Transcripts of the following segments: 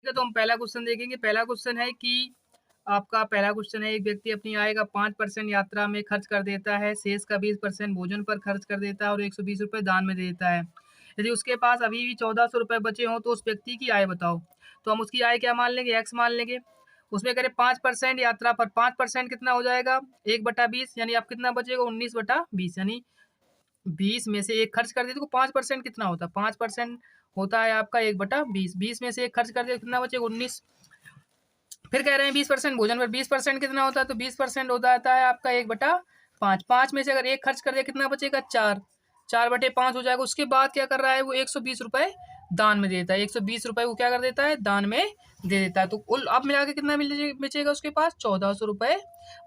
तो हम पहला क्वेश्चन देखेंगे। पहला क्वेश्चन है कि आपका पहला क्वेश्चन है, एक व्यक्ति अपनी आय का 5% यात्रा में खर्च कर देता है, शेष का 20% भोजन पर खर्च कर देता है और 120 रुपये दान में दे देता है। यदि उसके पास अभी भी 1400 रुपये बचे हों तो उस व्यक्ति की आय बताओ। तो हम उसकी आय क्या मान लेंगे, एक्स मान लेंगे। उसमें करें 5% यात्रा पर 5% कितना हो जाएगा, 1/20, यानी आप कितना बचेगा 19/20, यानी 20 में से एक खर्च कर देते तो 5% कितना होता है, 5% होता है आपका 1/20। 20 में से एक खर्च कर दे कितना बचेगा 19। फिर कह रहे हैं 20% भोजन पर, 20% कितना होता है, तो 20% हो जाता है आपका 1/5। 5 में से अगर एक खर्च कर दिया कितना बचेगा 4, 4/5 हो जाएगा। उसके बाद क्या कर रहा है वो 120 रुपये दान में देता है, 120 रुपये वो क्या कर देता है दान में दे देता है। तो कुल अब मिला के कितना बचेगा उसके पास 1400 रुपये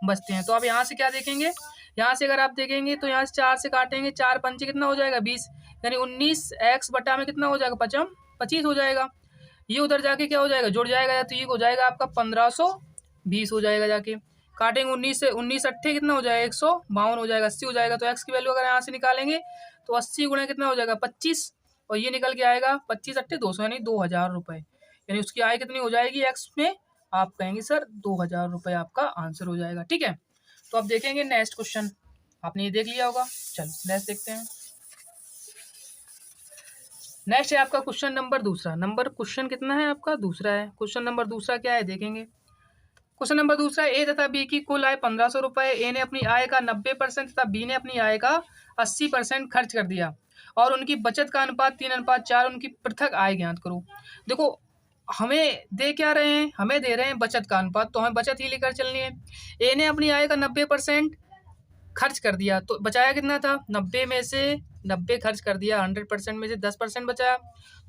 बचते हैं। तो अब यहाँ से क्या देखेंगे, यहाँ से अगर आप देखेंगे तो यहाँ से 4 से काटेंगे, 4 पंचे कितना हो जाएगा 20, यानी 19x बटा में कितना हो जाएगा 25 हो जाएगा। ये उधर जाके क्या हो जाएगा जुड़ जाएगा, तो ये हो जाएगा आपका 1520 हो जाएगा। जाके काटेंगे 19 से, 19 अट्ठे कितना हो जाएगा 152 हो जाएगा, 80 हो जाएगा। तो एक्स की वैल्यू अगर यहाँ से निकालेंगे तो 80 गुणे कितना हो जाएगा 25, और ये निकल के आएगा 25 अट्ठे 200, यानी 2000 रुपये। यानी उसकी आय कितनी हो जाएगी एक्स में, आप कहेंगे सर 2000 रुपये आपका आंसर हो जाएगा। ठीक है, तो अब देखेंगे नेक्स्ट क्वेश्चन। आपने ये देख लिया होगा, चलो नेक्स्ट देखते हैं। नेक्स्ट है आपका क्वेश्चन नंबर दूसरा। क्वेश्चन कितना है आपका दूसरा है। क्वेश्चन नंबर दूसरा क्या है देखेंगे। क्वेश्चन नंबर दूसरा, ए तथा बी की कुल आय 1500 रुपये। ए ने अपनी आय का 90% तथा बी ने अपनी आय का 80% खर्च कर दिया और उनकी बचत का अनुपात 3:4। उनकी पृथक आय ज्ञात करो। देखो हमें दे क्या रहे हैं, हमें दे रहे हैं बचत का अनुपात, तो हमें बचत ही लेकर चलनी है। ए ने अपनी आय का 90% खर्च कर दिया, तो बचाया कितना था 90 में से 90 खर्च कर दिया, 100% में से 10% बचाया,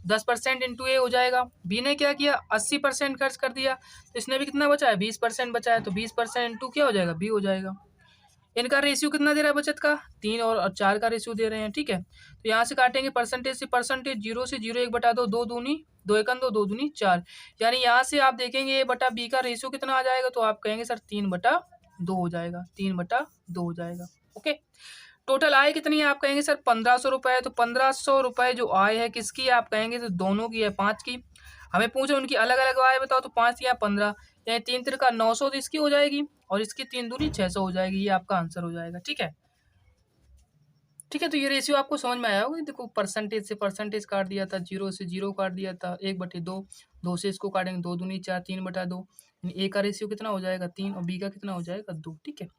10% इंटू ए हो जाएगा। बी ने क्या किया 80% खर्च कर दिया, तो इसने भी कितना बचाया 20% बचाया, तो 20% इंटू क्या हो जाएगा बी हो जाएगा। इनका रेशियो कितना दे रहा है बचत का 3 और 4 का रेशियो दे रहे हैं। ठीक है, तो यहाँ से काटेंगे परसेंटेज से परसेंटेज, 0 से 0 1/2, 2 दूनी 2 एकन 2, 2 दूनी 4, यानी यहाँ से आप देखेंगे ए बटा बी का रेशियो कितना आ जाएगा, तो आप कहेंगे सर 3/2 हो जाएगा, 3/2 हो जाएगा। ओके, टोटल आय कितनी है आप कहेंगे सर 1500 रुपये है। तो 1500 रुपये जो आय है किसकी है आप कहेंगे, तो दोनों की है, 5 की। हमें पूछे उनकी अलग अलग आय बताओ, तो 5 या 15, यानी 3 तिरका 900, तो इसकी हो जाएगी और इसकी 3 दूनी 600 हो जाएगी। ये आपका आंसर हो जाएगा। ठीक है, ठीक है, तो ये रेशियो आपको समझ में आया होगा। देखो परसेंटेज से परसेंटेज काट दिया था, 0 से 0 काट दिया था, 1/2, 2 से इसको काटेंगे 2 दूनी 4, 3/2, यानी ए का रेशियो कितना हो जाएगा 3 और बी का कितना हो जाएगा 2। ठीक है,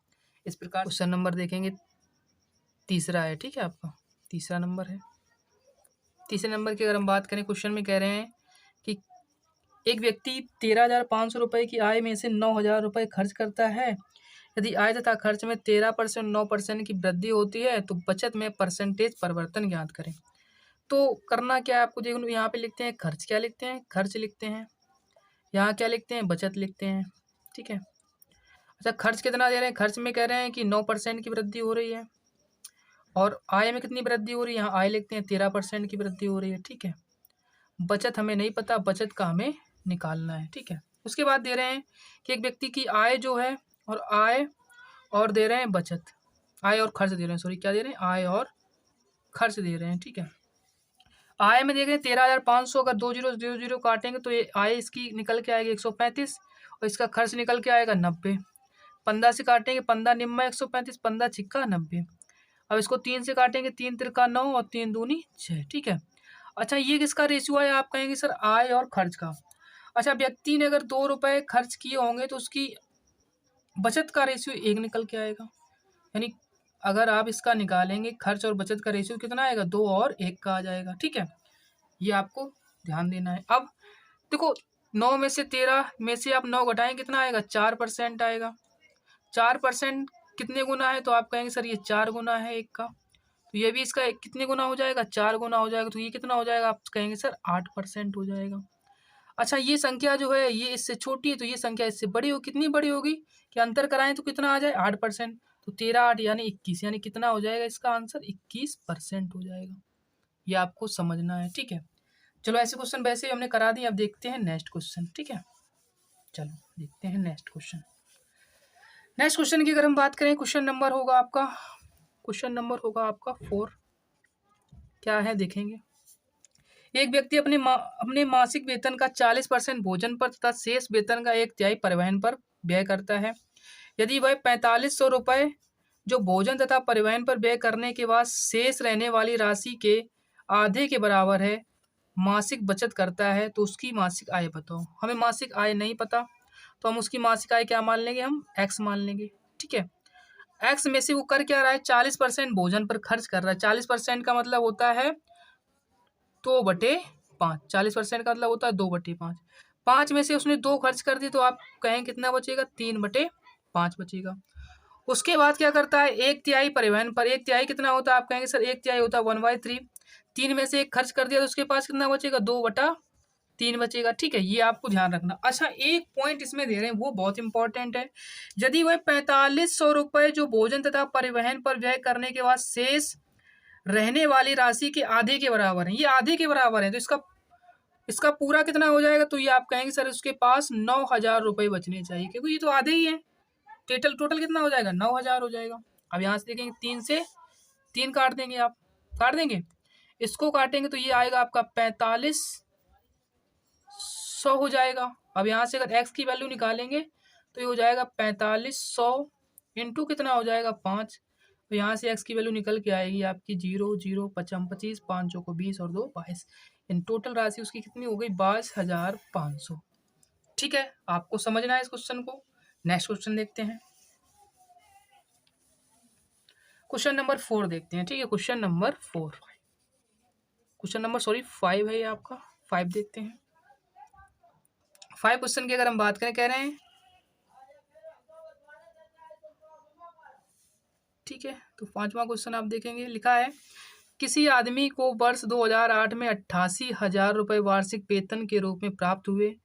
इस प्रकार क्वेश्चन नंबर देखेंगे तीसरा है। ठीक है, आपका तीसरा नंबर है। तीसरे नंबर की अगर हम बात करें, क्वेश्चन में कह रहे हैं कि एक व्यक्ति 13,500 रुपये की आय में से 9,000 रुपये खर्च करता है। यदि आय तथा खर्च में 13% 9% की वृद्धि होती है तो बचत में परसेंटेज परिवर्तन ज्ञात करें। तो करना क्या है आपको, देखो यहाँ पे लिखते हैं खर्च, क्या लिखते हैं खर्च लिखते हैं, यहाँ क्या लिखते हैं बचत लिखते हैं। ठीक है, अच्छा खर्च कितना दे रहे हैं, खर्च में कह रहे हैं कि 9% की वृद्धि हो रही है, और आय में कितनी वृद्धि हो रही है, यहाँ आय लिखते हैं 13% की वृद्धि हो रही है। ठीक है, बचत हमें नहीं पता, बचत का हमें निकालना है। ठीक है, उसके बाद दे रहे हैं कि एक व्यक्ति की आय जो है और आय और दे रहे हैं बचत, आय और खर्च दे रहे हैं, सॉरी क्या दे रहे हैं आय और खर्च दे रहे हैं। ठीक है, आय में देख रहे हैं 13,500, अगर 2 0 0 0 काटेंगे तो ये आय इसकी निकल के आएगी 135 और इसका खर्च निकल के आएगा 90। 15 से काटेंगे 15 निम्मा 135, 15 छिक्का 90। अब इसको 3 से काटेंगे, 3 तिरका 9 और 3 दूनी 6। ठीक है, अच्छा ये किसका रेशियो है आप कहेंगे सर आय और खर्च का। अच्छा व्यक्ति ने अगर 2 रुपये खर्च किए होंगे तो उसकी बचत का रेशियो 1 निकल के आएगा, यानी अगर आप इसका निकालेंगे खर्च और बचत का रेशियो कितना आएगा 2 और 1 का आ जाएगा। ठीक है, ये आपको ध्यान देना है। अब देखो 9 में से 13 में से आप 9 घटाएं कितना आएगा 4% आएगा। 4% कितने गुना है, तो आप कहेंगे सर ये 4 गुना है 1 का, तो ये भी इसका कितने गुना हो जाएगा 4 गुना हो जाएगा, तो ये कितना हो जाएगा आप कहेंगे सर 8% हो जाएगा। अच्छा ये संख्या जो है ये इससे छोटी है, तो ये संख्या इससे बड़ी हो, कितनी बड़ी होगी कि अंतर कराएं तो कितना आ जाए 8%, तो 13 8 यानी 21, यानी कितना हो जाएगा इसका आंसर 21% हो जाएगा। ये आपको समझना है। ठीक है, चलो ऐसे क्वेश्चन वैसे ही हमने करा दिए, अब देखते हैं नेक्स्ट क्वेश्चन। ठीक है, चलो देखते हैं नेक्स्ट क्वेश्चन। नेक्स्ट क्वेश्चन की अगर हम बात करें, क्वेश्चन नंबर होगा आपका 4। क्या है देखेंगे। एक व्यक्ति अपने मासिक वेतन का 40% भोजन पर तथा शेष वेतन का 1/3 परिवहन पर व्यय करता है। यदि वह 4500 रुपये जो भोजन तथा परिवहन पर व्यय करने के बाद शेष रहने वाली राशि के आधे के बराबर है मासिक बचत करता है तो उसकी मासिक आय बताओ। हमें मासिक आय नहीं पता तो हम उसकी मासिक आय क्या मान लेंगे, हम एक्स मान लेंगे। ठीक है, एक्स में से वो कर क्या रहा है, 40% भोजन पर खर्च कर रहा है। 40% का मतलब होता है 2/5। 40% का मतलब होता है 2/5। 5 में से उसने 2 खर्च कर दी तो आप कहें कितना बचेगा, 3/5 बचेगा। उसके बाद क्या करता है, 1/3 परिवहन पर। 1/3 कितना होता है, आप कहेंगे सर 1/3 होता है 1/3। 3 में से 1 खर्च कर दिया तो उसके पास कितना बचेगा, 2/3 बचेगा। ठीक है, ये आपको ध्यान रखना। अच्छा, एक पॉइंट इसमें दे रहे हैं वो बहुत इंपॉर्टेंट है। यदि वह 4500 रुपये जो भोजन तथा परिवहन पर व्यय करने के बाद शेष रहने वाली राशि के आधे के बराबर है, ये आधे के बराबर है तो इसका पूरा कितना हो जाएगा, तो ये आप कहेंगे सर उसके पास 9000 रुपये बचने चाहिए क्योंकि ये तो आधे ही है। टोटल कितना हो जाएगा, 9000 हो जाएगा। अब यहाँ से देखेंगे 3 से 3 काट देंगे, आप काट देंगे, इसको काटेंगे तो ये आएगा आपका 4500 हो जाएगा। अब यहाँ से अगर एक्स की वैल्यू निकालेंगे तो ये हो जाएगा 4500 इंटू कितना हो जाएगा 5। तो यहाँ से एक्स की वैल्यू निकल के आएगी आपकी 0 0 55 25 5 चौको 20 और 2 22। इन टोटल राशि उसकी कितनी हो गई, 22,500। ठीक है, आपको समझना है इस क्वेश्चन को। नेक्स्ट क्वेश्चन देखते हैं, क्वेश्चन नंबर 4 देखते हैं। ठीक है, क्वेश्चन नंबर 5 है ये आपका। 5 देखते हैं। 5 क्वेश्चन की अगर हम बात करें, कह रहे हैं, ठीक है, तो 5वां क्वेश्चन आप देखेंगे, लिखा है किसी आदमी को वर्ष 2008 में 88,000 रुपये वार्षिक वेतन के रूप में प्राप्त हुए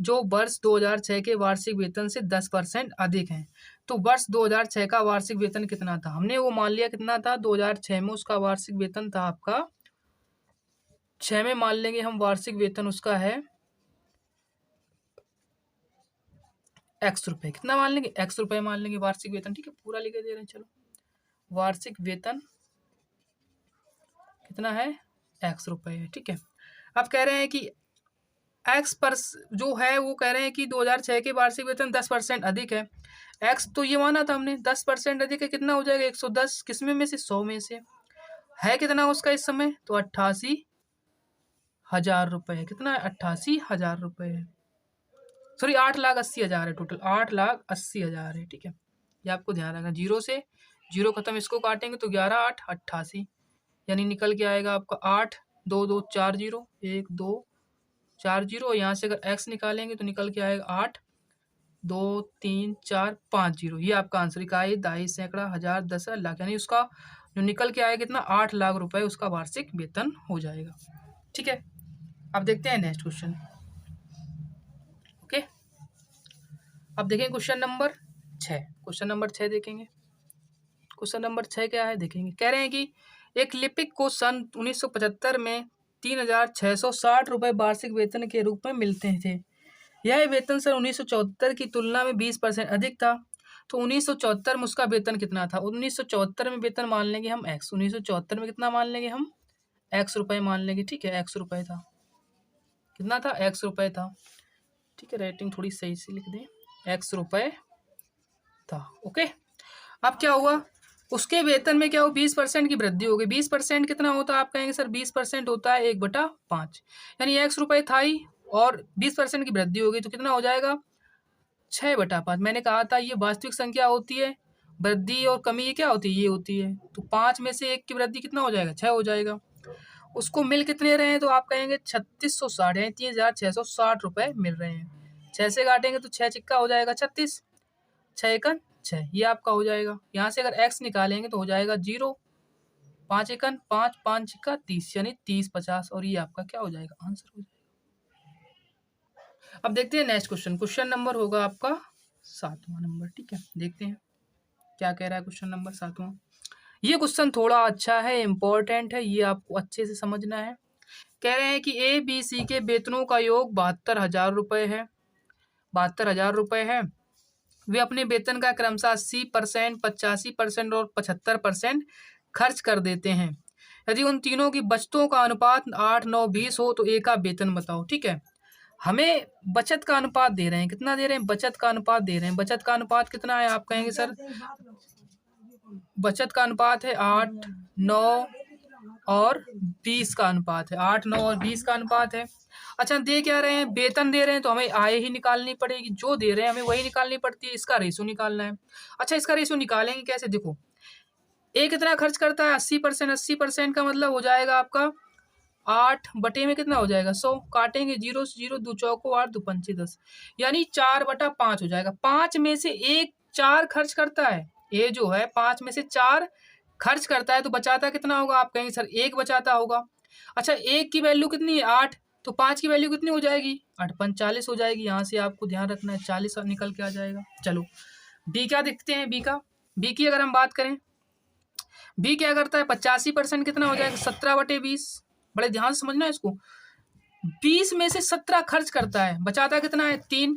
जो वर्ष 2006 के वार्षिक वेतन से 10% अधिक हैं। तो वर्ष 2006 का वार्षिक वेतन कितना था, हमने वो मान लिया कितना था, 2006 में उसका वार्षिक वेतन था आपका 6 में मान लेंगे हम, वार्षिक वेतन उसका है एक्स रुपये। कितना मान लेंगे, एक्स रुपये मान लेंगे वार्षिक वेतन। ठीक है, पूरा लिखे दे रहे हैं, चलो वार्षिक वेतन कितना है, एक्स रुपये है। ठीक है, अब कह रहे हैं कि एक्स पर जो है वो कह रहे हैं कि 2006 के वार्षिक वेतन 10% अधिक है। एक्स तो ये माना था हमने 10% अधिक है, कितना हो जाएगा 110, किसमें में से 100 में से है कितना उसका इस समय, तो 88,000 रुपये है। कितना है, 88,000 रुपये है, सॉरी 8,80,000 है, टोटल 8,80,000 है। ठीक है, ये आपको ध्यान रखना। 0 से 0 खत्म, इसको काटेंगे तो 11 8 88, यानी निकल के आएगा आपका 8 2 2 4 0 1 2 4 0। यहाँ से अगर एक्स निकालेंगे तो निकल के आएगा 8 2 3 4 5 0। ये आपका आंसर, इकाई दहाई सैकड़ा हजार 10 लाख, यानी उसका जो निकल के आएगा कितना, 8 लाख रुपए उसका वार्षिक वेतन हो जाएगा। ठीक है, अब देखते हैं नेक्स्ट क्वेश्चन। ओके, अब देखें क्वेश्चन नंबर 6। क्वेश्चन नंबर 6 देखेंगे। क्वेश्चन नंबर 6 क्या है देखेंगे, कह रहे हैं कि एक लिपिक को सन 1975 में 3,660 रुपये वार्षिक वेतन के रूप में मिलते थे। यह वेतन सन 1974 की तुलना में 20% अधिक था। तो 1974 में उसका वेतन कितना था, 1974 में वेतन मान लेंगे हम एक्स। 1974 में कितना मान लेंगे हम, एक्स रुपये मान लेंगे। ठीक है, एक्स रुपये था, कितना था, एक्स रुपये था। ठीक है, राइटिंग थोड़ी सही से लिख दें, एक्स रुपये था। ओके, अब क्या हुआ, उसके वेतन में क्या हो, 20% की वृद्धि हो गई। 20% कितना होता है, आप कहेंगे सर 20% होता है 1/5, यानी एक्स रुपये था ही और 20% की वृद्धि हो गई तो कितना हो जाएगा, 6/5। मैंने कहा था ये वास्तविक संख्या होती है, वृद्धि और कमी ये क्या होती है, ये होती है। तो 5 में से 1 की वृद्धि कितना हो जाएगा, 6 हो जाएगा। उसको मिल कितने रहे हैं, तो आप कहेंगे 3660, यानी 3,660 रुपये मिल रहे हैं। 6 से काटेंगे तो 6 चिक्का हो जाएगा 36, 6 एकन 6, ये आपका हो जाएगा। यहाँ से अगर एक्स निकालेंगे तो हो जाएगा 0, 5 एकन 5 5 चिक्का 30, यानी 30 50, और ये आपका क्या हो जाएगा, आंसर हो जाएगा। अब देखते हैं नेक्स्ट क्वेश्चन। क्वेश्चन नंबर होगा आपका 7वां नंबर। ठीक है, देखते हैं क्या कह रहा है क्वेश्चन नंबर 7वां। ये क्वेश्चन थोड़ा अच्छा है, इंपॉर्टेंट है, ये आपको अच्छे से समझना है। कह रहे हैं कि ए बी सी के वेतनों का योग 72,000 रुपये है। 72,000 रुपये है। वे अपने वेतन का क्रमशः 80%, 85% और 75% खर्च कर देते हैं। यदि उन तीनों की बचतों का अनुपात 8, 9, 20 हो तो ए का वेतन बताओ। ठीक है, हमें बचत का अनुपात दे रहे हैं, कितना दे रहे हैं, बचत का अनुपात दे रहे हैं। बचत का अनुपात कितना है, आप कहेंगे सर बचत का अनुपात है 8, 9 और 20 का अनुपात है, 8, 9 और 20 का अनुपात है। अच्छा, दे क्या रहे हैं, वेतन दे रहे हैं, तो हमें आय ही निकालनी पड़ेगी, जो दे रहे हैं हमें वही निकालनी पड़ती है, इसका रेशियो निकालना है। अच्छा, इसका रेशियो निकालेंगे कैसे, देखो ए कितना खर्च करता है 80%, 80% का मतलब हो जाएगा आपका 8 बटे में कितना हो जाएगा 100, काटेंगे 0 से 0, 2 चौको 8, 2 पंचे 10, यानी 4/5 हो जाएगा। 5 में से एक 4 खर्च करता है, ये जो है 5 में से 4 खर्च करता है, तो बचाता कितना होगा, आप कहेंगे सर 1 बचाता होगा। अच्छा, 1 की वैल्यू कितनी है 8, तो 5 की वैल्यू कितनी हो जाएगी 8 5 40 हो जाएगी। यहाँ से आपको ध्यान रखना है 40 निकल के आ जाएगा। चलो बी क्या देखते हैं, बी की अगर हम बात करें, बी क्या करता है 85% कितना हो जाएगा 17/20, बड़े ध्यान से समझना इसको। 20 में से 17 खर्च करता है, बचाता कितना है 3,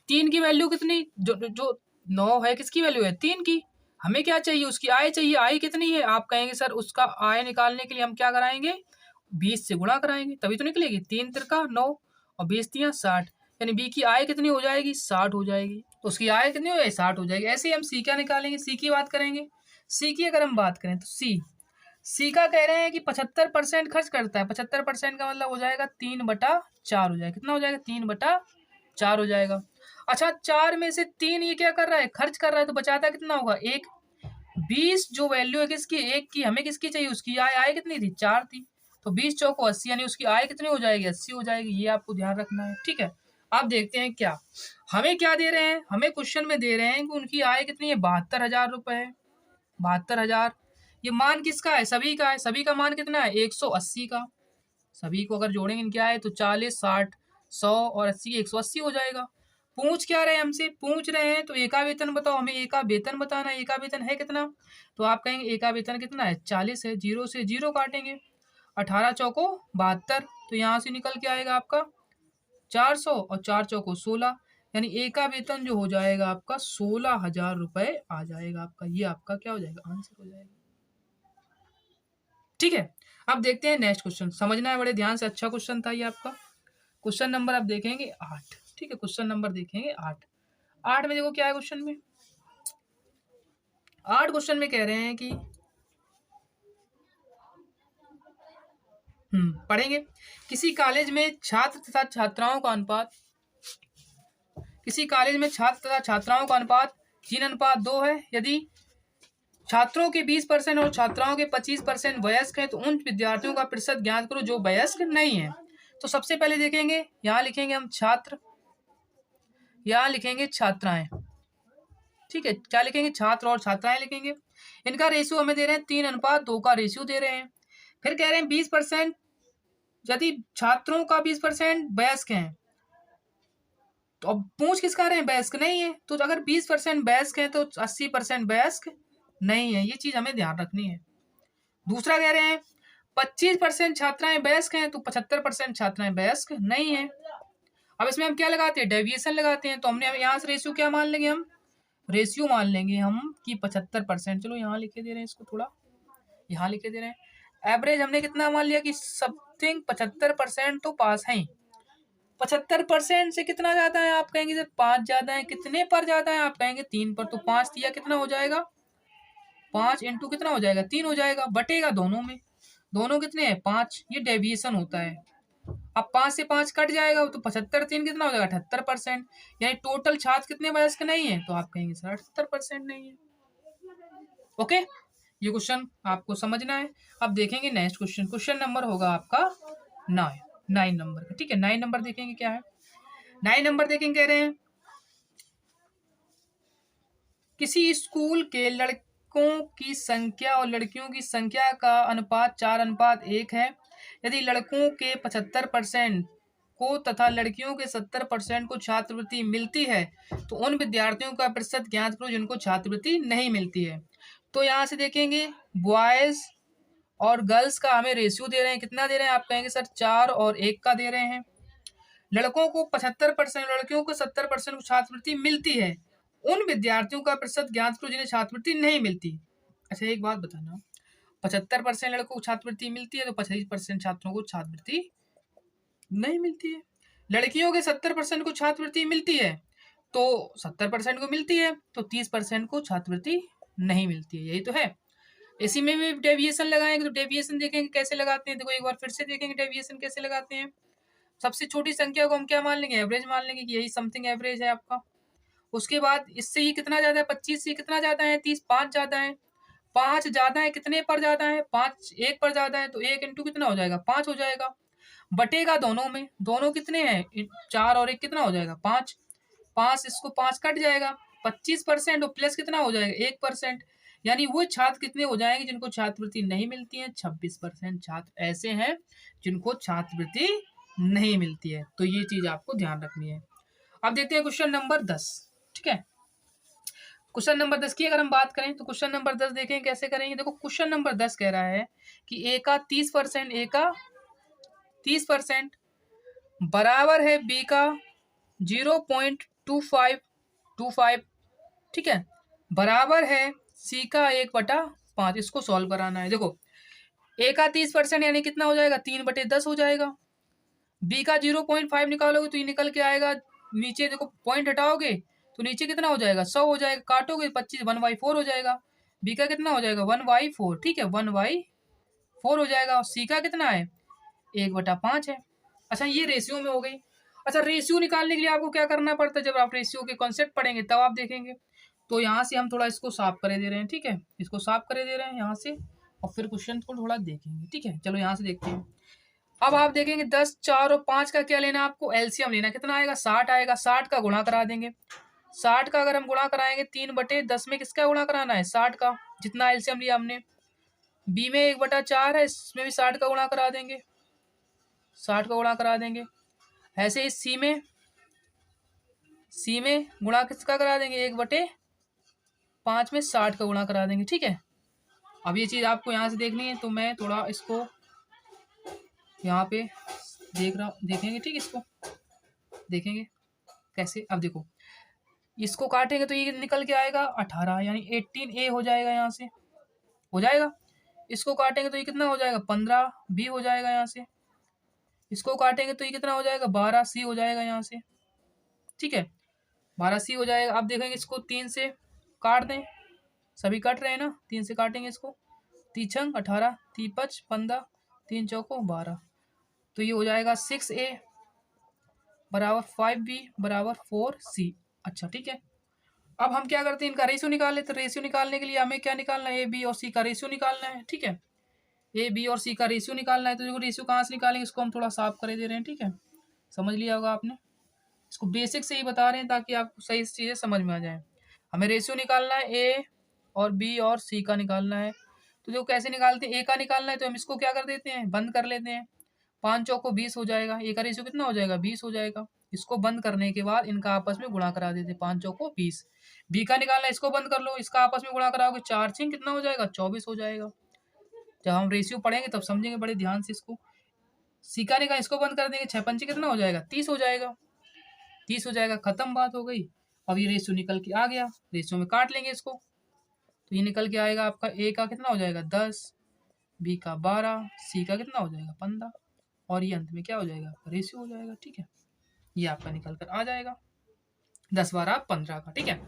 3 की वैल्यू कितनी, जो 9 है किसकी वैल्यू है 3 की, हमें क्या चाहिए उसकी आय चाहिए, आय कितनी है, आप कहेंगे सर उसका आय निकालने के लिए हम क्या कराएंगे 20 से गुणा कराएंगे तभी तो निकलेगी, 3 तिरका 9 और 20 तिया 60, यानी बी की आय कितनी हो जाएगी 60 हो जाएगी, तो उसकी आय कितनी हो जाएगी 60 हो जाएगी। ऐसे ही हम सी क्या निकालेंगे, सी की बात करेंगे। सी की अगर हम बात करें तो सी का कह रहे हैं कि 75% खर्च करता है, 75% का मतलब हो जाएगा 3/4 हो जाएगा, कितना हो जाएगा 3/4 हो जाएगा। अच्छा, 4 में से 3 ये क्या कर रहा है खर्च कर रहा है, तो बचाता कितना होगा 1, 20 जो वैल्यू है किसकी 1 की, हमें किसकी चाहिए उसकी आय कितनी थी 4 थी, तो 20 चौको 80, यानी उसकी आय कितनी हो जाएगी 80 हो जाएगी, ये आपको ध्यान रखना है। ठीक है, आप देखते हैं क्या हमें क्या दे रहे हैं, हमें क्वेश्चन में दे रहे हैं कि उनकी आय कितनी है 72,000 रुपए है, 72,000, ये मान किसका है सभी का है, सभी का मान कितना है 180 का, सभी को अगर जोड़ेंगे इनकी आय तो 40, 60, 100 और 80, 180 हो जाएगा। पूछ क्या रहे हैं हमसे, पूछ रहे हैं तो एका वेतन बताओ, हमें एका वेतन बताना है, एका वेतन है कितना, तो आप कहेंगे एका वेतन कितना है 40 है, 0 से 0 काटेंगे, 18 चौको 72, तो यहाँ से निकल के आएगा आपका 400 और 4 चौको 16, यानी एका वेतन जो हो जाएगा आपका 16,000 रुपए आ जाएगा आपका, ये आपका क्या हो जाएगा आंसर हो जाएगा। ठीक है, अब देखते हैं नेक्स्ट क्वेश्चन, समझना है बड़े ध्यान से, अच्छा क्वेश्चन था ये आपका। क्वेश्चन नंबर आप देखेंगे 8, ठीक है, क्वेश्चन नंबर देखेंगे 8। 8 में देखो क्या है क्वेश्चन में, 8 क्वेश्चन में कह रहे हैं कि पढ़ेंगे, किसी कॉलेज में छात्र तथा छात्राओं का अनुपात, किसी कॉलेज में छात्र तथा छात्राओं का अनुपात 3:2 है, यदि छात्रों के 20% और छात्राओं के 25% वयस्क हैं, तो उन विद्यार्थियों का प्रतिशत ज्ञात करो जो वयस्क नहीं है। तो सबसे पहले देखेंगे, यहाँ लिखेंगे हम छात्र, यहाँ लिखेंगे छात्राएं, ठीक है, क्या लिखेंगे छात्र और छात्राएं लिखेंगे, इनका रेशियो हमें दे रहे हैं 3:2 का रेशियो दे रहे हैं। फिर कह रहे हैं 20%, यदि छात्रों का 20% वयस्क हैं, तो अब पूछ किसका रहे हैं वयस्क नहीं है, तो अगर 20% वयस्क है तो 80% वयस्क नहीं है, ये चीज हमें ध्यान रखनी है। दूसरा कह रहे हैं 25% छात्राएं वयस्क हैं तो 75% छात्राएं वयस्क नहीं है। अब इसमें हम क्या लगाते हैं डेविएशन लगाते हैं, तो हमने यहाँ से रेशियो क्या मान लेंगे, हम रेशियो मान लेंगे हम कि 75%, चलो यहाँ लिखे दे रहे हैं इसको, थोड़ा यहाँ लिखे दे रहे हैं, एवरेज हमने कितना मान लिया कि समथिंग 75% तो पास है, 75% से कितना ज्यादा है, आप कहेंगे सर 5 ज्यादा है, कितने पर ज्यादा है, आप कहेंगे 3 पर, तो 5 दिया कितना हो जाएगा 5 इंटू कितना हो जाएगा 3 हो जाएगा, बटेगा दोनों में, दोनों कितने हैं 5, ये डेविएशन होता है। अब 5 से 5 कट जाएगा तो 75 3 कितना हो जाएगा 78%, यानी टोटल छात्र कितने वयस्क नहीं है, तो आप कहेंगे सर 78% नहीं है। ओके, ये क्वेश्चन आपको समझना है। अब देखेंगे नेक्स्ट क्वेश्चन, क्वेश्चन नंबर होगा आपका 9 नंबर का, ठीक है, 9 नंबर देखेंगे क्या है, 9 नंबर देखेंगे, कह रहे हैं किसी स्कूल के लड़कों की संख्या और लड़कियों की संख्या का अनुपात 4:1 है, यदि लड़कों के 75% को तथा लड़कियों के 70% को छात्रवृत्ति मिलती है, तो उन विद्यार्थियों का प्रतिशत ज्ञात करो जिनको छात्रवृत्ति नहीं मिलती है। तो यहाँ से देखेंगे बॉयज और गर्ल्स का हमें रेशियो दे रहे हैं, कितना दे रहे हैं, आप कहेंगे सर 4 और 1 का दे रहे हैं। लड़कों को 75%, लड़कियों को 70% को छात्रवृत्ति मिलती है, उन विद्यार्थियों का प्रतिशत ज्ञात करो जिन्हें छात्रवृत्ति नहीं मिलती। अच्छा, एक बात बताना, 75% लड़कों को छात्रवृत्ति मिलती है तो 25% छात्रों को छात्रवृत्ति नहीं मिलती है। लड़कियों के 70% को छात्रवृत्ति मिलती है तो 70% को मिलती है तो 30% को छात्रवृत्ति नहीं मिलती है। यही तो है। इसी में भी डेविएशन लगाएंगे तो डेविएशन देखेंगे कैसे लगाते हैं। देखो एक बार फिर से देखेंगे डेविएशन कैसे लगाते हैं। सबसे छोटी संख्या को हम क्या मान लेंगे, एवरेज मान लेंगे कि यही समथिंग एवरेज है आपका। उसके बाद इससे ये कितना ज्यादा है, 25 से कितना ज्यादा है, 30, 5 ज्यादा है। 5 ज्यादा है, कितने पर ज्यादा है, 5 1 पर ज्यादा है तो 1 इंटू कितना हो जाएगा, 5 हो जाएगा। बटेगा दोनों में, दोनों कितने हैं, 4 और 1 कितना हो जाएगा, 5। 5 इसको 5 कट जाएगा, 25% और प्लस कितना हो जाएगा, 1%। यानी वो छात्र कितने हो जाएंगे जिनको छात्रवृत्ति नहीं मिलती है, 26% छात्र ऐसे हैं जिनको छात्रवृत्ति नहीं मिलती है। तो ये चीज आपको ध्यान रखनी है। अब देखते हैं क्वेश्चन नंबर 10। ठीक है, क्वेश्चन नंबर 10 की अगर हम बात करें तो क्वेश्चन नंबर 10 देखें कैसे करेंगे। देखो क्वेश्चन नंबर 10 कह रहा है कि ए का 30%, ए का 30% बराबर है बी का 0.2525। ठीक है, बराबर है सी का 1/5। इसको सॉल्व कराना है। देखो ए का 30% यानी कितना हो जाएगा, 3/10 हो जाएगा। बी का 0.5 निकालोगे तो ये निकल के आएगा, नीचे देखो पॉइंट हटाओगे तो नीचे कितना हो जाएगा, 100 हो जाएगा। काटोगे 25, 1/4 हो जाएगा। बी का कितना हो जाएगा, 1/4। ठीक है, 1/4 हो जाएगा। और सी का कितना है, 1/5 है। अच्छा ये रेशियो में हो गई। अच्छा रेशियो निकालने के लिए आपको क्या करना पड़ता है, जब आप रेशियो के कॉन्सेप्ट पढ़ेंगे तब आप देखेंगे। तो यहाँ से हम थोड़ा इसको साफ करे दे रहे हैं। ठीक है, इसको साफ करे दे रहे हैं यहाँ से, और फिर क्वेश्चन को थोड़ा देखेंगे। ठीक है, चलो यहाँ से देखते हैं। अब आप देखेंगे 10, 4 और 5 का क्या लेना, आपको एलसीएम लेना। कितना आएगा, 60 आएगा। 60 का गुणा करा देंगे। 60 का अगर हम गुणा कराएंगे 3/10 में किसका गुणा कराना है, 60 का, जितना एलसीएम लिया हमने। बी में 1/4 है, इसमें भी 60 का गुणा करा देंगे, 60 का गुणा करा देंगे। ऐसे ही सी में गुणा किसका करा देंगे, 1/5 में 60 का गुणा करा देंगे। ठीक है, अब ये चीज आपको यहाँ से देखनी है तो मैं थोड़ा इसको यहाँ पे देखेंगे। ठीक है, इसको देखेंगे कैसे। अब देखो इसको काटेंगे तो ये निकल के आएगा 18, यानी 18A हो जाएगा, यहाँ से हो जाएगा। इसको काटेंगे तो ये कितना हो जाएगा, 15B हो जाएगा यहाँ से। इसको काटेंगे तो ये कितना हो जाएगा, 12C हो जाएगा यहाँ से। ठीक है, 12C हो जाएगा। अब देखेंगे इसको 3 से काट दें, सभी कट रहे हैं ना, 3 से काटेंगे इसको। 3 छंग 18, 3 5 15, 3 चौको 12, तो ये हो जाएगा 6A बराबर 5B बराबर 4C। अच्छा ठीक है, अब हम क्या करते हैं, इनका रेशियो निकाल लेते हैं। रेशियो निकालने के लिए हमें क्या निकालना है, ए बी और सी का रेशियो निकालना है। ठीक है, ए बी और सी का रेशियो निकालना है। तो देखो रेशियो कहाँ से निकालेंगे, इसको हम थोड़ा साफ कर दे रहे हैं। ठीक है, समझ लिया होगा आपने, इसको बेसिक से ही बता रहे हैं ताकि आपको सही चीज़ें समझ में आ जाए। हमें रेशियो निकालना है ए और बी और सी का निकालना है। तो देखो कैसे निकालते हैं, ए का निकालना है तो हम इसको क्या कर देते हैं, बंद कर लेते हैं। 5 चौको 20 हो जाएगा। ए का रेशियो कितना हो जाएगा, 20 हो जाएगा। इसको बंद करने के बाद इनका आपस में गुणा करा देते हैं, 5 चौको 20। बी का निकालना है, इसको बंद कर लो, इसका आपस में गुणा कराओगे, 4 छीन कितना हो जाएगा, 24 हो जाएगा। जब हम रेशियो पढ़ेंगे तब समझेंगे बड़े ध्यान से इसको। सी का निकाल, इसको बंद कर देंगे, 6 पंचे कितना हो जाएगा, 30 हो जाएगा। 30 हो जाएगा, खत्म, बात हो गई। अब ये रेशियो निकल के आ गया, रेशियो में काट लेंगे इसको तो ये निकल के आएगा आपका ए का कितना हो जाएगा 10, बी का 12, सी का कितना हो जाएगा 15, और ये अंत में क्या हो जाएगा, रेशियो हो जाएगा। ठीक है, ये आपका निकल कर आ जाएगा 10 12 15 का। ठीक है,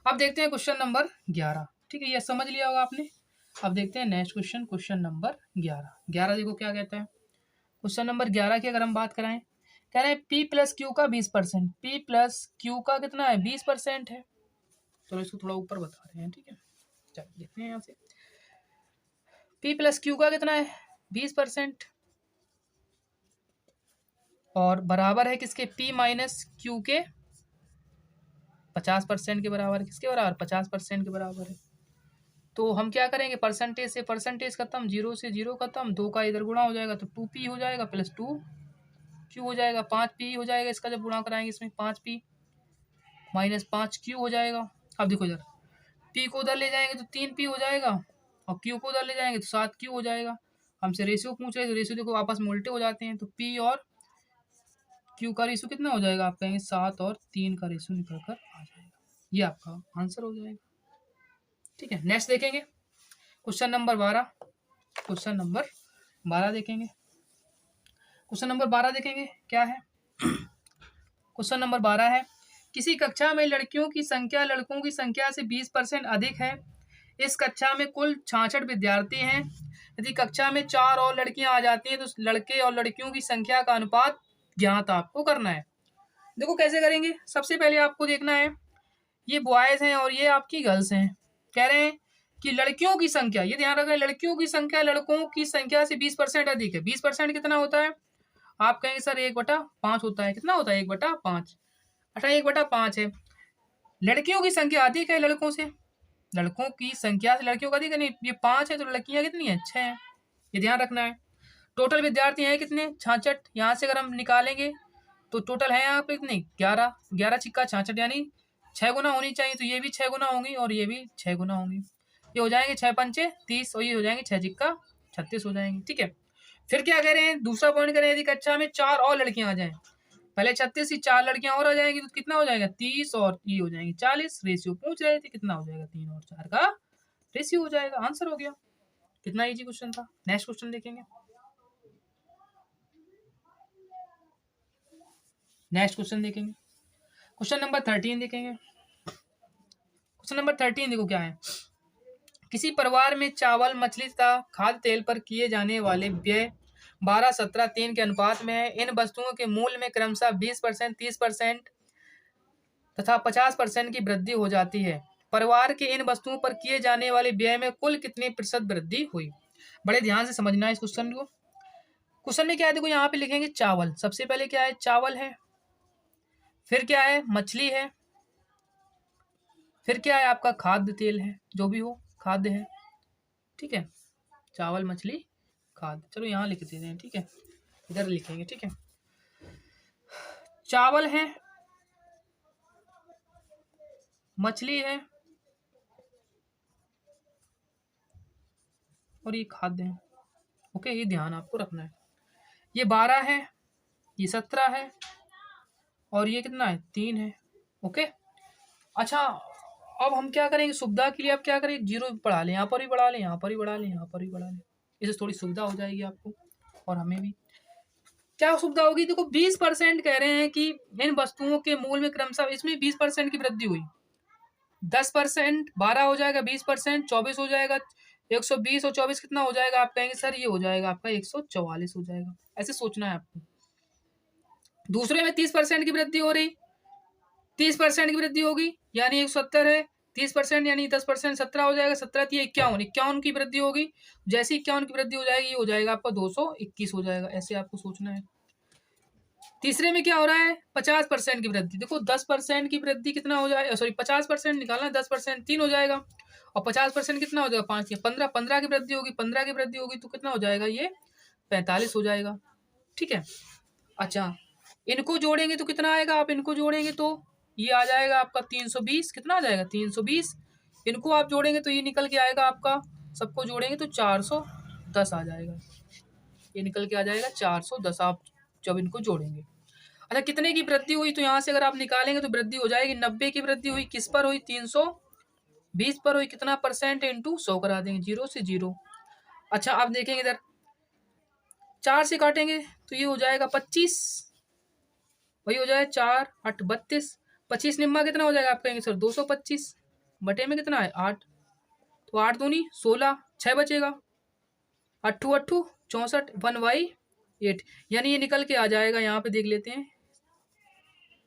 अब देखते हैं क्वेश्चन नंबर 11। ठीक है, ये समझ लिया होगा आपने। अब देखते हैं नेक्स्ट क्वेश्चन, क्वेश्चन नंबर 11। 11 देखो क्या कहता है, क्वेश्चन नंबर 11 की अगर हम बात कराएं, कह रहे हैं P प्लस क्यू का 20%। P प्लस क्यू का कितना है, 20% है। चलो इसको थोड़ा ऊपर बता रहे हैं। ठीक है, चलो देखते हैं यहाँ से। P प्लस क्यू का कितना है, 20%, और बराबर है किसके, P माइनस क्यू के 50% के बराबर। किसके बराबर, 50% के बराबर है। तो हम क्या करेंगे, परसेंटेज से परसेंटेज खत्म, 0 से 0 खत्म, 2 का इधर गुणा हो जाएगा तो 2P हो जाएगा प्लस 2Q हो जाएगा, 5P हो जाएगा। इसका जब गुणा कराएंगे इसमें 5P माइनस 5Q हो जाएगा। अब देखो इधर P को उधर ले जाएंगे तो 3P हो जाएगा, और Q को उधर ले जाएंगे तो 7Q हो जाएगा। हमसे रेशियो पूछ रहे तो रेशियो देखो आपस में उल्टे हो जाते हैं, तो P और Q का रेशियो कितना हो जाएगा, आप कहेंगे 7 और 3 का रेशियो निकल कर आ जाएगा। ये आपका आंसर हो जाएगा। ठीक है, नेक्स्ट देखेंगे क्वेश्चन नंबर 12। क्वेश्चन नंबर 12 देखेंगे। क्वेश्चन नंबर 12 देखेंगे क्या है। क्वेश्चन नंबर 12 है, किसी कक्षा में लड़कियों की संख्या लड़कों की संख्या से 20% अधिक है। इस कक्षा में कुल 66 विद्यार्थी हैं। यदि कक्षा में 4 और लड़कियां आ जाती हैं तो लड़के और लड़कियों की संख्या का अनुपात ज्ञात आपको करना है। देखो कैसे करेंगे। सबसे पहले आपको देखना है, ये बॉयज हैं और ये आपकी गर्ल्स हैं। कह रहे हैं कि लड़कियों की संख्या, ये ध्यान रखें, लड़कियों की संख्या लड़कों की संख्या से 20% अधिक है। 20% कितना होता है? आप कहेंगे सर 1/5 होता है। कितना होता है? 1/5। अच्छा 1/5 है। लड़कियों की संख्या अधिक है लड़कों से, लड़कों की संख्या से लड़कियों का अधिक है। नहीं, ये 5 है तो लड़कियां कितनी है? 6 है। ये ध्यान रखना है। टोटल विद्यार्थी हैं कितने? 66। यहाँ से अगर हम निकालेंगे तो टोटल है यहाँ पे कितने? 11। 11 छिक्का 66, यानी 6 गुना होनी चाहिए। तो ये भी 6 गुना होंगी और ये भी 6 गुना होंगी। ये हो जाएंगे 6 पंचे 30 और ये हो जाएंगे 6 छिक्का 36 हो जाएंगे। ठीक है। फिर क्या कह रहे हैं? दूसरा पॉइंट करें, यदि कक्षा में 4 और लड़कियां आ जाएं, पहले 36 की 4 लड़कियां और आ जाएंगी तो कितना हो जाएगा? 30 और ये हो जाएंगे 40। रेशियो पूछ रहे थे, कितना हो जाएगा? 3 और 4 का रेशियो हो जाएगा। आंसर हो गया। कितना इजी क्वेश्चन था। नेक्स्ट क्वेश्चन देखेंगे। नेक्स्ट क्वेश्चन देखेंगे। क्वेश्चन नंबर 13 देखेंगे। क्वेश्चन नंबर 13 देखो क्या है। किसी परिवार में चावल, मछली तथा खाद्य तेल पर किए जाने वाले व्यय 12-17-3 के अनुपात में है। इन वस्तुओं के मूल्य में क्रमशः 20%, 30% तथा 50% की वृद्धि हो जाती है। परिवार के इन वस्तुओं पर किए जाने वाले व्यय में कुल कितनी प्रतिशत वृद्धि हुई? बड़े ध्यान से समझना है इस क्वेश्चन को। क्वेश्चन में क्या है? देखो यहाँ पे लिखेंगे चावल। सबसे पहले क्या है? चावल है। फिर क्या है? मछली है। फिर क्या है? आपका खाद्य तेल है, जो भी हो खाद्य है। ठीक है। चावल, मछली, खाद्य। चलो यहाँ लिख देते हैं। ठीक है, इधर लिखेंगे। ठीक है। चावल है, मछली है और ये खाद्य है। ओके, ये ध्यान आपको रखना है। ये 12 है, ये 17 है और ये कितना है? 3 है। ओके। अच्छा, अब हम क्या करेंगे? सुविधा के लिए आप क्या करें? 0 बढ़ा लें, यहाँ पर भी बढ़ा लें, यहाँ पर भी बढ़ा लें, यहाँ पर भी बढ़ा लें। इससे थोड़ी सुविधा हो जाएगी आपको और हमें भी। क्या सुविधा होगी? देखो 20% कह रहे हैं कि इन वस्तुओं के मूल्य में क्रमशः, इसमें 20% की वृद्धि हुई। 10% 12 हो जाएगा, 20% 24 हो जाएगा। 120 और 24 कितना हो जाएगा? आप कहेंगे सर ये हो जाएगा आपका 144 हो जाएगा। ऐसे सोचना है आपको। दूसरे में 30% की वृद्धि हो रही, 30% की वृद्धि होगी यानी 170 है। 30% यानी 10% 17 हो जाएगा। 17 थी 51, 51 की वृद्धि होगी। जैसे 51 की वृद्धि हो जाएगी, ये हो जाएगा आपका 221 हो जाएगा। ऐसे आपको सोचना है। तीसरे में क्या हो रहा है? 50% की वृद्धि। देखो 10% की वृद्धि कितना हो जाएगा? सॉरी 50% निकालना, 10% 3 हो जाएगा और 50% कितना हो जाएगा? 5 या 15। 15 की वृद्धि होगी, 15 की वृद्धि होगी तो कितना हो जाएगा? ये 45 हो जाएगा। ठीक है। अच्छा, इनको जोड़ेंगे तो कितना आएगा? आप इनको जोड़ेंगे तो ये आ जाएगा आपका 320। कितना आ जाएगा? 320। इनको आप जोड़ेंगे तो ये निकल के आएगा आपका, सबको जोड़ेंगे तो 410 आ जाएगा। ये निकल के आ जाएगा 410 आप जब इनको जोड़ेंगे। अच्छा, कितने की वृद्धि हुई? तो यहाँ से अगर आप निकालेंगे तो वृद्धि हो जाएगी 90 की वृद्धि हुई। किस पर हुई? 320 पर हुई। कितना परसेंट? इंटू 100 करा देंगे, 0 से 0। अच्छा, आप देखेंगे इधर 4 से काटेंगे तो ये हो जाएगा 25, वही हो जाएगा 4 8 32। 25 निम्मा कितना हो जाएगा? आप कहेंगे सर 225 बटे में कितना है? 8। तो 8 दूनी 16, 6 बचेगा। 8 8 64, 1/8 यानी ये निकल के आ जाएगा। यहाँ पे देख लेते हैं,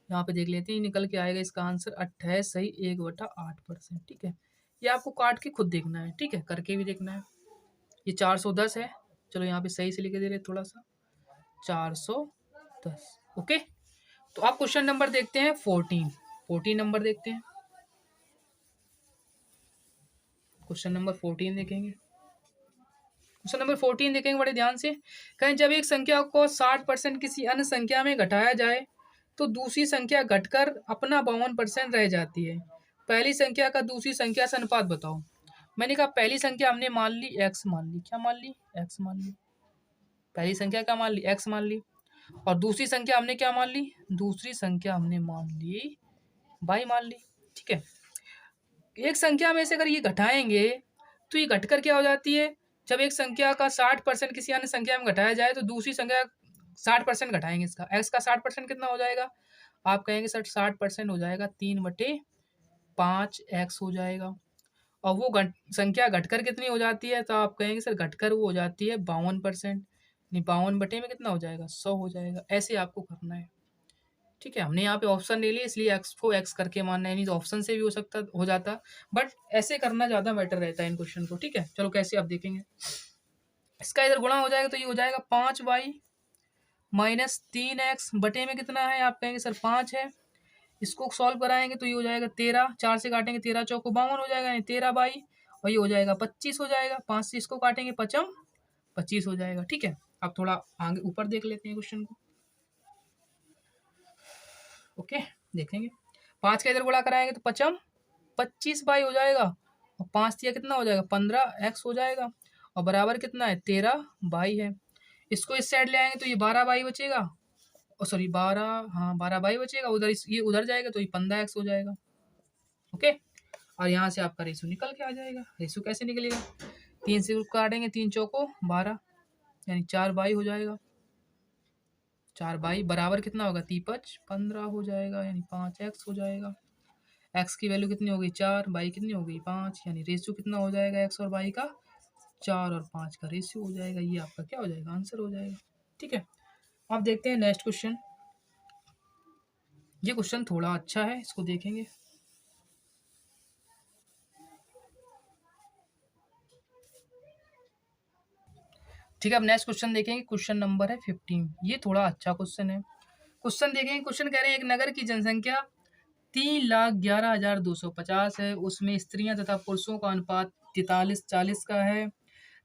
यहाँ पे देख लेते हैं, निकल के आएगा इसका आंसर 28 सही 1/8%। ठीक है। ये आपको काट के खुद देखना है। ठीक है, करके भी देखना है। ये 410 है। चलो यहाँ पे सही से लिख दे रहे थोड़ा सा, 410। ओके। तो आप क्वेश्चन नंबर देखते हैं 14 नंबर देखते हैं। क्वेश्चन नंबर 14 देखेंगे। क्वेश्चन नंबर 14 देखेंगे बड़े ध्यान से। कहें जब एक संख्या को 60% किसी अन्य संख्या में घटाया जाए तो दूसरी संख्या घटकर अपना 52% रह जाती है। पहली संख्या का दूसरी संख्या से अनुपात बताओ। मैंने कहा पहली संख्या हमने मान ली x मान ली। क्या मान ली? x मान ली। पहली संख्या क्या मान ली? x मान ली। और दूसरी संख्या हमने क्या मान ली? दूसरी संख्या हमने मान ली y मान ली। ठीक है। एक संख्या में से अगर ये घटाएंगे तो ये घटकर क्या हो जाती है? जब एक संख्या का 60% किसी अन्य संख्या में घटाया जाए तो दूसरी संख्या 60% घटाएंगे इसका। एक्स का 60% कितना हो जाएगा? आप कहेंगे सर 60% हो जाएगा 3/5 एक्स हो जाएगा। और वो संख्या घटकर कितनी हो जाती है? तो आप कहेंगे सर घटकर वो हो जाती है 52%। नहीं, 52 में कितना हो जाएगा? 100 हो जाएगा। ऐसे आपको करना है। ठीक है, हमने यहाँ पे ऑप्शन ले लिया इसलिए एक्स को एक्स करके मानना है, नहीं तो ऑप्शन से भी हो जाता, बट ऐसे करना ज़्यादा बेटर रहता है इन क्वेश्चन को। ठीक है, चलो कैसे आप देखेंगे। इसका इधर गुणा हो जाएगा तो ये हो जाएगा 5y माइनस 3x बटे में कितना है? आप कहेंगे सर 5 है। इसको सॉल्व कराएंगे तो ये हो जाएगा 13, 4 से काटेंगे 13 चौको 52 हो जाएगा, यानी 13 बाई, और ये हो जाएगा 25 हो जाएगा। 5 से इसको काटेंगे 25 हो जाएगा। ठीक है, अब थोड़ा आगे ऊपर देख लेते हैं क्वेश्चन को। ओके, देखेंगे 5 का इधर गुणा कराएंगे तो 25 बाई हो जाएगा, और 5 दिया कितना हो जाएगा? 15x हो जाएगा, और बराबर कितना है? 13 बाई है। इसको इस साइड ले आएंगे तो ये 12 बाई बचेगा, और सॉरी 12, हाँ 12 बाई बचेगा। उधर ये उधर जाएगा तो ये 15x हो जाएगा। ओके, और यहाँ से आपका रेशो निकल के आ जाएगा। रेशो कैसे निकलेगा? 3 से काटेंगे 3 चौको 12, यानी 4 बाई हो जाएगा। 4 बाई बराबर कितना होगा? 3×5 15 हो जाएगा, यानी 5x हो जाएगा। x की वैल्यू कितनी हो गई? 4, बाई कितनी हो गई? 5, यानी रेशियो कितना हो जाएगा x और बाई का? 4 और 5 का रेशियो हो जाएगा। ये आपका क्या हो जाएगा? आंसर हो जाएगा। ठीक है, अब देखते हैं नेक्स्ट क्वेश्चन। ये क्वेश्चन थोड़ा अच्छा है, इसको देखेंगे। ठीक है, अब नेक्स्ट क्वेश्चन देखेंगे। क्वेश्चन नंबर है 15। ये थोड़ा अच्छा क्वेश्चन है। क्वेश्चन देखेंगे। क्वेश्चन कह रहे हैं एक नगर की जनसंख्या 3,11,250 है। उसमें स्त्रियां तथा पुरुषों का अनुपात 43-40 का है।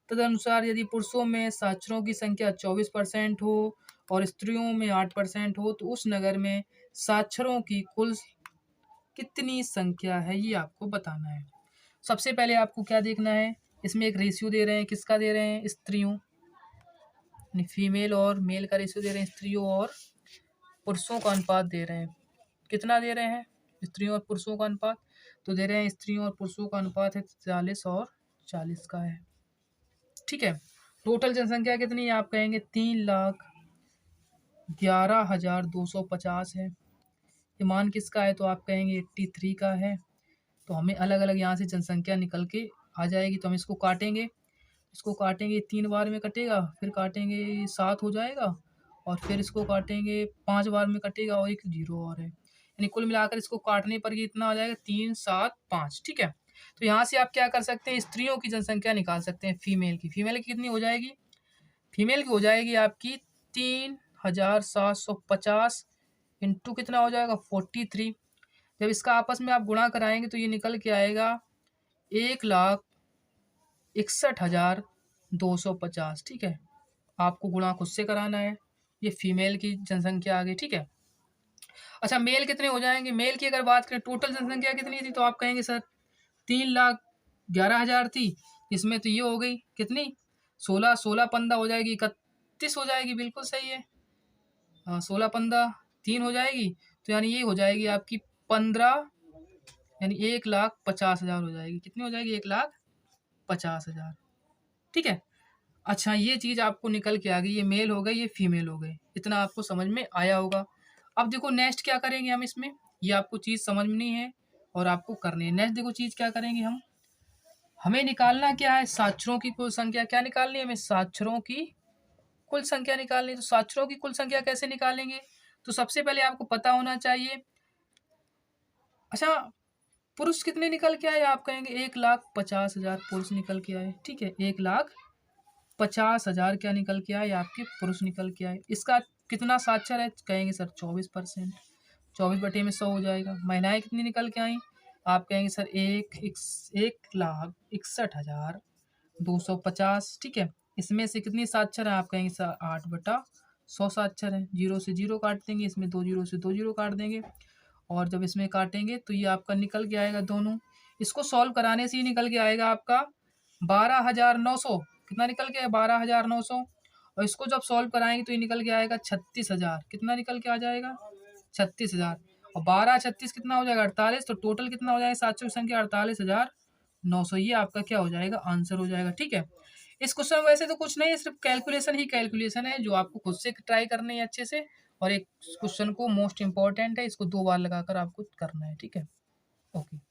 तदनुसार यदि पुरुषों में साक्षरों की संख्या 24% हो और स्त्रियों में 8% हो तो उस नगर में साक्षरों की कुल कितनी संख्या है? ये आपको बताना है। सबसे पहले आपको क्या देखना है? इसमें एक रेशियो दे रहे हैं, किसका दे रहे हैं? स्त्रियों, फीमेल और मेल का रेशियो दे रहे हैं। स्त्रियों और पुरुषों का अनुपात दे रहे हैं। कितना दे रहे हैं? स्त्रियों और पुरुषों का अनुपात तो दे रहे हैं, स्त्रियों और पुरुषों का अनुपात है 43 और 40 का है। ठीक है, टोटल जनसंख्या कितनी है? आप कहेंगे 3,11,250 है। ये मान किसका है? तो आप कहेंगे 83 का है। तो हमें अलग अलग यहाँ से जनसंख्या निकल के आ जाएगी, तो हम इसको काटेंगे। इसको काटेंगे 3 बार में कटेगा, फिर काटेंगे 7 हो जाएगा, और फिर इसको काटेंगे 5 बार में कटेगा, और एक 0 और है, यानी कुल मिलाकर इसको काटने पर ये इतना आ जाएगा 3, 7, 5। ठीक है, तो यहाँ से आप क्या कर सकते हैं? स्त्रियों की जनसंख्या निकाल सकते हैं। फीमेल की कितनी हो जाएगी? फीमेल की हो जाएगी आपकी 3,750 इंटू कितना हो जाएगा? 43। जब इसका आपस में आप गुणा कराएंगे तो ये निकल के आएगा 1,61,250। ठीक है, आपको गुणा खुद से कराना है। ये फीमेल की जनसंख्या आ गई। ठीक है, अच्छा मेल कितने हो जाएंगे? मेल की अगर बात करें, टोटल जनसंख्या कितनी थी? तो आप कहेंगे सर 3,11,000 थी। इसमें तो ये हो गई कितनी? 16, 16 15 हो जाएगी, 31 हो जाएगी। बिल्कुल सही है, 16 15 3 हो जाएगी, तो यानी ये हो जाएगी आपकी 15, यानी 1,50,000 हो जाएगी। कितनी हो जाएगी? 1,50,000। ठीक है, अच्छा ये चीज़ आपको निकल के आ गई। ये मेल हो गई, ये फीमेल हो गई। इतना आपको समझ में आया होगा। अब देखो नेक्स्ट क्या करेंगे हम इसमें, ये आपको चीज़ समझनी है और आपको करनी है। नेक्स्ट देखो चीज़ क्या करेंगे हम, हमें निकालना क्या है? साक्षरों की कुल संख्या। क्या निकालनी है हमें? साक्षरों की कुल संख्या निकालनी है। तो साक्षरों की कुल संख्या कैसे निकालेंगे? तो सबसे पहले आपको पता होना चाहिए, अच्छा पुरुष कितने निकल के आए? आप कहेंगे 1,50,000 पुरुष निकल के आए। ठीक है, 1,50,000 क्या निकल के आए? आपके पुरुष निकल के आए। इसका कितना साक्षर है? कहेंगे सर 24%। 24/100 हो जाएगा। महिलाएं कितनी निकल के आई? आप कहेंगे सर 1,61,250। ठीक है, इसमें से कितनी साक्षर है? आप कहेंगे सर 8/100 साक्षर है। 0 से 0 काट देंगे, इसमें 2 0 से 2 0 काट देंगे, और जब इसमें काटेंगे तो ये आपका निकल के आएगा दोनों। इसको सॉल्व कराने से ही निकल के आएगा आपका 12,900। कितना निकल के आया? 12,900। और इसको जब सॉल्व कराएंगे तो ये निकल के आएगा 36,000। कितना निकल के आ जाएगा? 36,000। और 12 36 कितना हो जाएगा? 48। तो टोटल कितना हो जाएगा? साक्षरों की संख्या 48,900। ये आपका क्या हो जाएगा? आंसर हो जाएगा। ठीक है, इस क्वेश्चन में वैसे तो कुछ नहीं है, सिर्फ कैलकुलेशन ही कैलकुलेशन है जो आपको खुद से ट्राई करनी है अच्छे से। और एक क्वेश्चन को मोस्ट इम्पोर्टेंट है, इसको 2 बार लगाकर आपको करना है, ठीक है। ओके।